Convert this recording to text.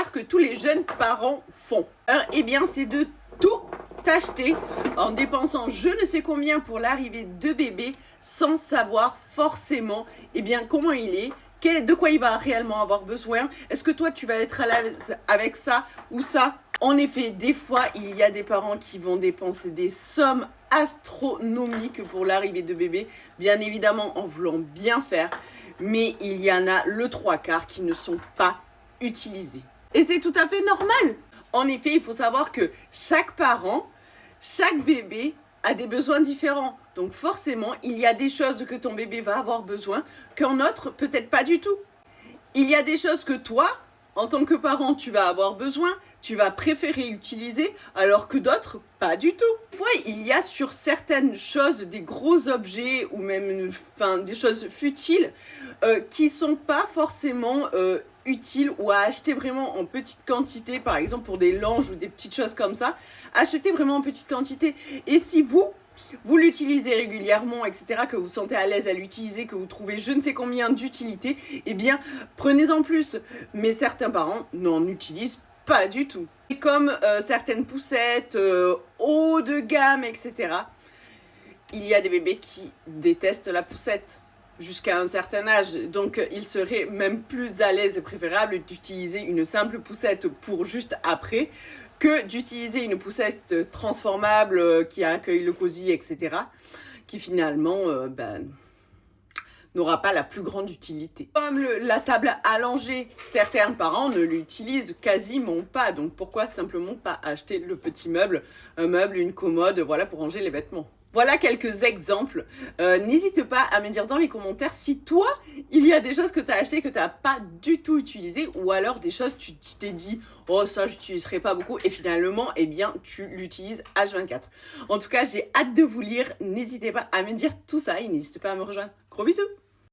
erreur que tous les jeunes parents font. Eh bien, c'est de tout acheter en dépensant je ne sais combien pour l'arrivée de bébé sans savoir forcément comment il est, de quoi il va réellement avoir besoin. Est-ce que toi tu vas être à l'aise avec ça ou ça? En effet, des fois, il y a des parents qui vont dépenser des sommes astronomiques pour l'arrivée de bébé, bien évidemment en voulant bien faire, mais il y en a le 3/4 qui ne sont pas utilisés. Et c'est tout à fait normal. En effet, il faut savoir que chaque parent, chaque bébé a des besoins différents. Donc forcément, il y a des choses que ton bébé va avoir besoin qu'un autre, peut-être pas du tout. Il y a des choses que toi, en tant que parent, tu vas avoir besoin, tu vas préférer utiliser, alors que d'autres, pas du tout. Des fois, il y a sur certaines choses, des gros objets ou même des choses futiles qui sont pas forcément utiles ou à acheter vraiment en petite quantité, par exemple pour des langes ou des petites choses comme ça, achetez vraiment en petite quantité. Et si vous l'utilisez régulièrement, etc., que vous sentez à l'aise à l'utiliser, que vous trouvez je ne sais combien d'utilité, eh bien, prenez-en plus. Mais certains parents n'en utilisent pas du tout. Et comme certaines poussettes haut de gamme, etc., il y a des bébés qui détestent la poussette jusqu'à un certain âge. Donc, il serait même plus à l'aise et préférable d'utiliser une simple poussette pour juste après que d'utiliser une poussette transformable qui accueille le cosy, etc., qui finalement n'aura pas la plus grande utilité. Comme la table allongée, certains parents ne l'utilisent quasiment pas, donc pourquoi simplement pas acheter le petit meuble, un meuble, une commode, voilà, pour ranger les vêtements. Voilà quelques exemples. N'hésite pas à me dire dans les commentaires si toi, il y a des choses que tu as achetées que tu n'as pas du tout utilisées ou alors des choses tu t'es dit « Oh, ça, je n'utiliserai pas beaucoup » et finalement, eh bien, tu l'utilises H24. En tout cas, j'ai hâte de vous lire. N'hésitez pas à me dire tout ça et n'hésitez pas à me rejoindre. Gros bisous!